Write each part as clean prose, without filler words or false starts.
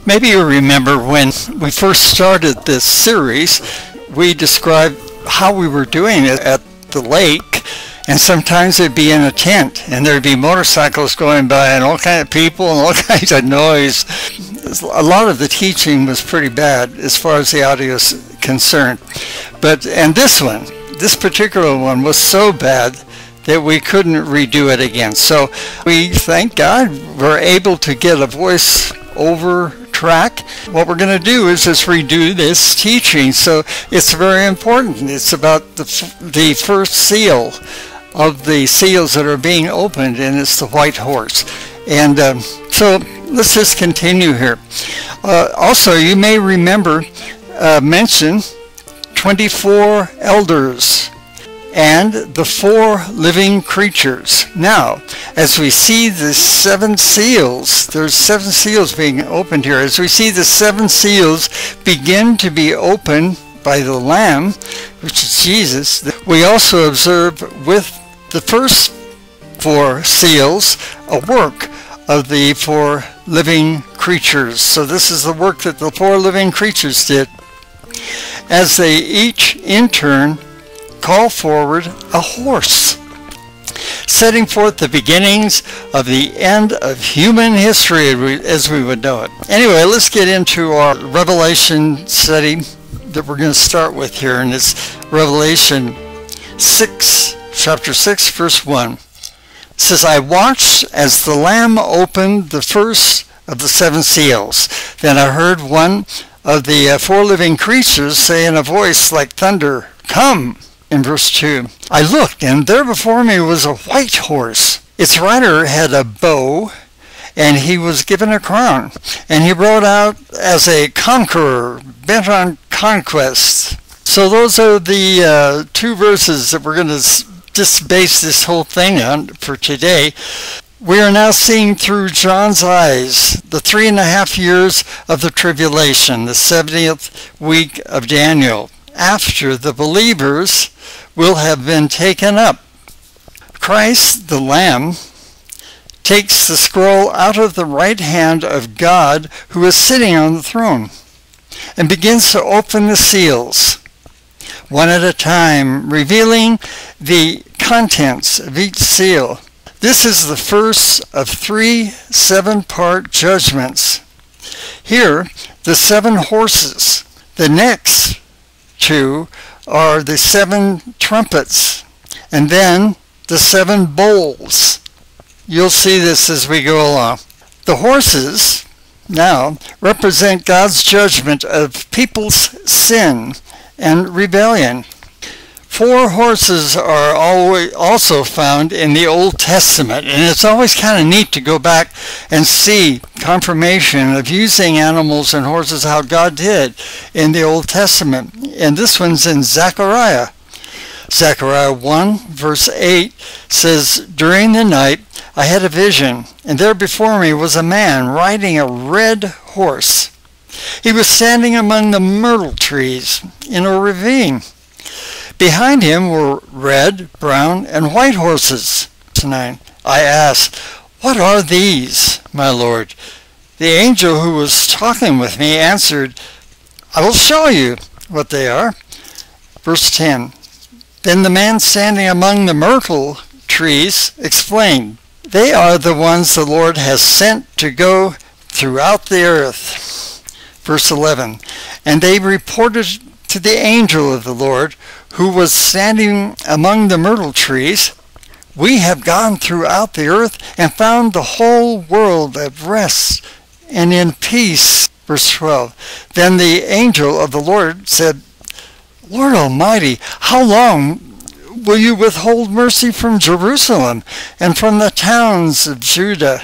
Maybe you remember when we first started this series, we described how we were doing it at the lake, and sometimes it'd be in a tent, and there'd be motorcycles going by and all kinds of people and all kinds of noise. A lot of the teaching was pretty bad as far as the audio is concerned. And this particular one was so bad that we couldn't redo it again. So we, thank God, we're able to get a voice over track. What we're going to do is just redo this teaching. So it's very important. It's about the first seal of the seals that are being opened, and it's the white horse. And so let's just continue here. Also, you may remember mention 24 elders and the 4 living creatures. Now, as we see the 7 seals, there's 7 seals being opened here. As we see the 7 seals begin to be opened by the Lamb, which is Jesus, we also observe with the first 4 seals a work of the 4 living creatures. So this is the work that the 4 living creatures did, as they each in turn call forward a horse, setting forth the beginnings of the end of human history as we would know it. Anyway, let's get into our Revelation study that we're going to start with here, and it's Revelation 6, chapter 6, verse 1. It says, I watched as the Lamb opened the first of the 7 seals. Then I heard one of the 4 living creatures say in a voice like thunder, Come! In verse 2, I looked, and there before me was a white horse. Its rider had a bow, and he was given a crown. And he rode out as a conqueror, bent on conquest. So those are the 2 verses that we're going to just base this whole thing on for today. We are now seeing through John's eyes the 3.5 years of the tribulation, the 70th week of Daniel, after the believers will have been taken up. Christ, the Lamb, takes the scroll out of the right hand of God who is sitting on the throne and begins to open the seals, one at a time, revealing the contents of each seal. This is the first of 3 7-part judgments. Here, the 7 horses. The next 2 are the 7 trumpets, and then the 7 bowls. You'll see this as we go along. The horses now represent God's judgment of people's sin and rebellion. 4 horses are also found in the Old Testament, and it's always kind of neat to go back and see confirmation of using animals and horses, how God did in the Old Testament. And this one's in Zechariah. Zechariah 1 verse 8 says, During the night I had a vision, and there before me was a man riding a red horse. He was standing among the myrtle trees in a ravine. Behind him were red, brown, and white horses. 9. I asked, What are these, my Lord? The angel who was talking with me answered, I will show you what they are. Verse 10. Then the man standing among the myrtle trees explained, They are the ones the Lord has sent to go throughout the earth. Verse 11. And they reported to the angel of the Lord, who was standing among the myrtle trees, We have gone throughout the earth and found the whole world at rest and in peace. Verse 12. Then the angel of the Lord said, Lord Almighty, how long will you withhold mercy from Jerusalem and from the towns of Judah?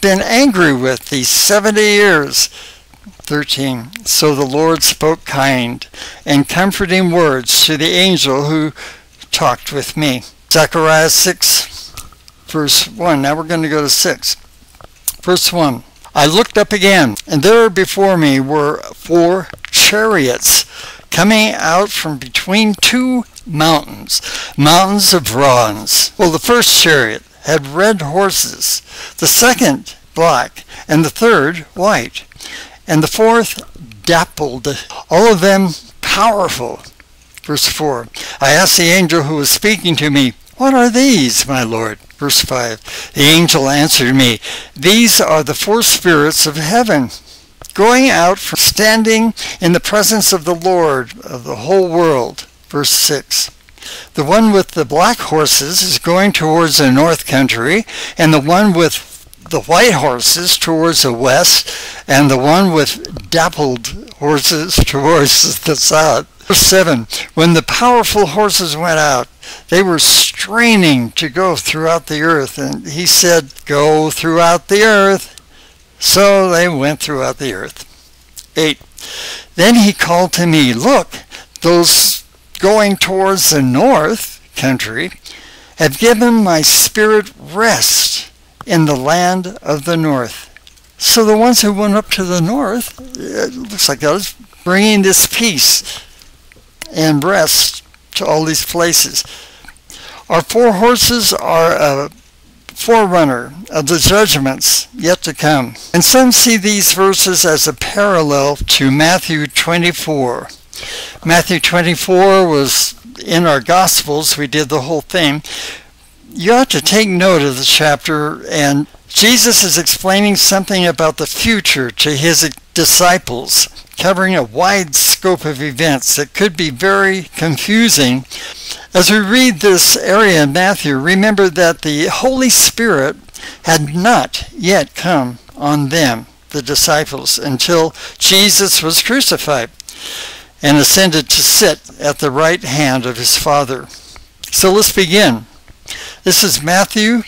Been angry with these 70 years. 13. So the Lord spoke kind and comforting words to the angel who talked with me. Zechariah 6, verse 1. Now we're going to go to 6. Verse 1. I looked up again, and there before me were 4 chariots coming out from between 2 mountains of bronze. Well, the first chariot had red horses, the second black, and the third white. and the fourth dappled, all of them powerful. Verse 4, I asked the angel who was speaking to me, what are these, my Lord? Verse 5, the angel answered me, these are the four spirits of heaven, going out from standing in the presence of the Lord of the whole world. Verse 6, the one with the black horses is going towards the north country, and the one with the white horses towards the west, and the one with dappled horses towards the south. Verse 7, when the powerful horses went out, they were straining to go throughout the earth, and he said, go throughout the earth. So they went throughout the earth. 8, then he called to me, look, those going towards the north country have given my spirit rest in the land of the north. So the ones who went up to the north, it looks like God is bringing this peace and rest to all these places. Our four horses are a forerunner of the judgments yet to come. And some see these verses as a parallel to Matthew 24. Matthew 24 was in our Gospels. We did the whole thing. You ought to take note of the chapter, and Jesus is explaining something about the future to his disciples, covering a wide scope of events that could be very confusing. As we read this area in Matthew, remember that the Holy Spirit had not yet come on them, the disciples, until Jesus was crucified and ascended to sit at the right hand of his Father. So let's begin. This is Matthew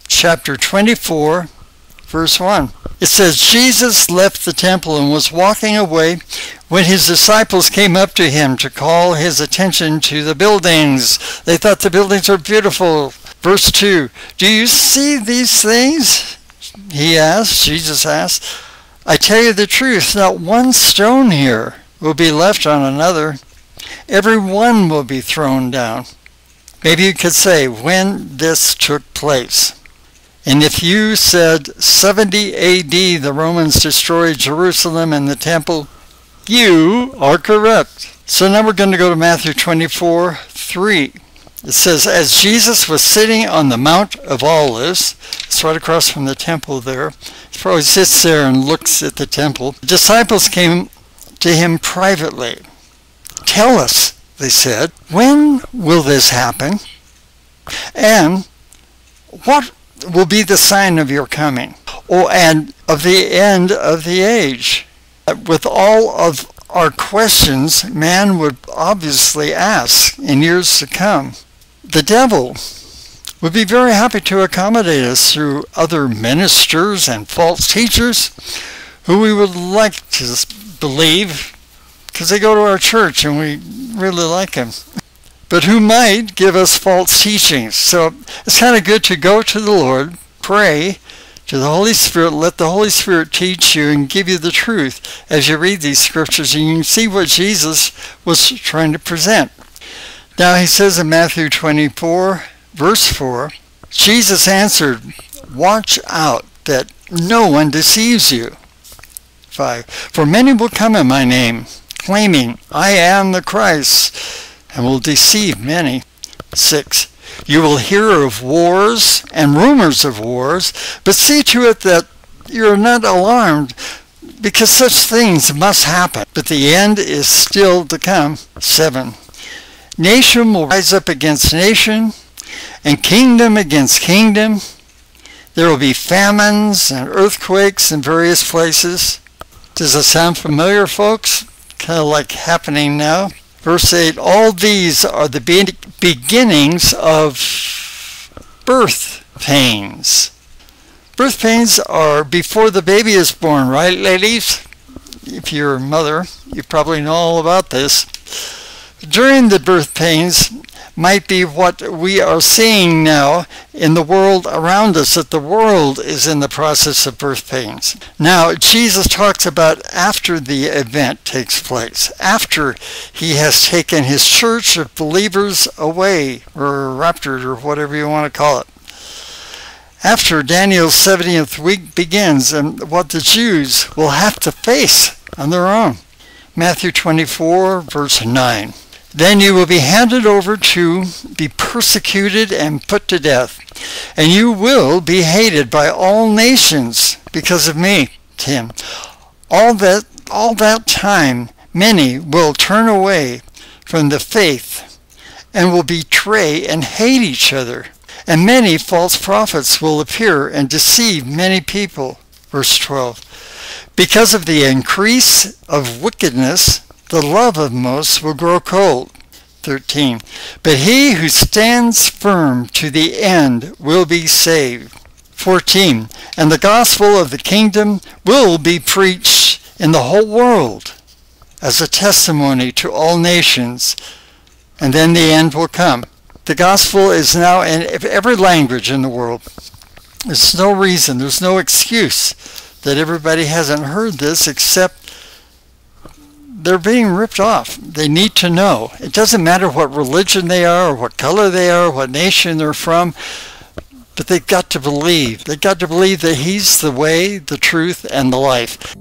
chapter 24, verse 1. It says, Jesus left the temple and was walking away when his disciples came up to him to call his attention to the buildings. They thought the buildings were beautiful. Verse 2, do you see these things? He asked, Jesus asked. I tell you the truth, not one stone here will be left on another. Every one will be thrown down. Maybe you could say when this took place. And if you said 70 AD the Romans destroyed Jerusalem and the temple, you are correct. So now we're going to go to Matthew 24, 3. It says, as Jesus was sitting on the Mount of Olives, it's right across from the temple there. He probably sits there and looks at the temple. The disciples came to him privately. Tell us, they said, when will this happen? And what will be the sign of your coming? Oh, and of the end of the age? With all of our questions, man would obviously ask in years to come. The devil would be very happy to accommodate us through other ministers and false teachers who we would like to believe because they go to our church and we really like them, but who might give us false teachings. So it's kind of good to go to the Lord, pray to the Holy Spirit, let the Holy Spirit teach you and give you the truth as you read these scriptures, and you can see what Jesus was trying to present. Now he says in Matthew 24, verse 4, Jesus answered, watch out that no one deceives you. 5, for many will come in my name, claiming, I am the Christ, and will deceive many. 6, you will hear of wars and rumors of wars, but see to it that you are not alarmed, because such things must happen, but the end is still to come. 7, nation will rise up against nation, and kingdom against kingdom. There will be famines and earthquakes in various places. Does it sound familiar, folks? Kind of like happening now. Verse 8, all these are the beginnings of birth pains. Birth pains are before the baby is born, right, ladies? If you're a mother, you probably know all about this. During the birth pains might be what we are seeing now in the world around us, that the world is in the process of birth pains. Now, Jesus talks about after the event takes place, after he has taken his church of believers away, or raptured, or whatever you want to call it. after Daniel's 70th week begins and what the Jews will have to face on their own. Matthew 24, verse 9. Then you will be handed over to be persecuted and put to death, and you will be hated by all nations because of me, Tim. All that time, many will turn away from the faith and will betray and hate each other. And many false prophets will appear and deceive many people. Verse 12. Because of the increase of wickedness, the love of most will grow cold. 13. But he who stands firm to the end will be saved. 14. And the gospel of the kingdom will be preached in the whole world as a testimony to all nations, and then the end will come. The gospel is now in every language in the world. There's no reason, there's no excuse that everybody hasn't heard this, except they're being ripped off. They need to know. It doesn't matter what religion they are, or what color they are, or what nation they're from, but they've got to believe. They've got to believe that He's the way, the truth, and the life.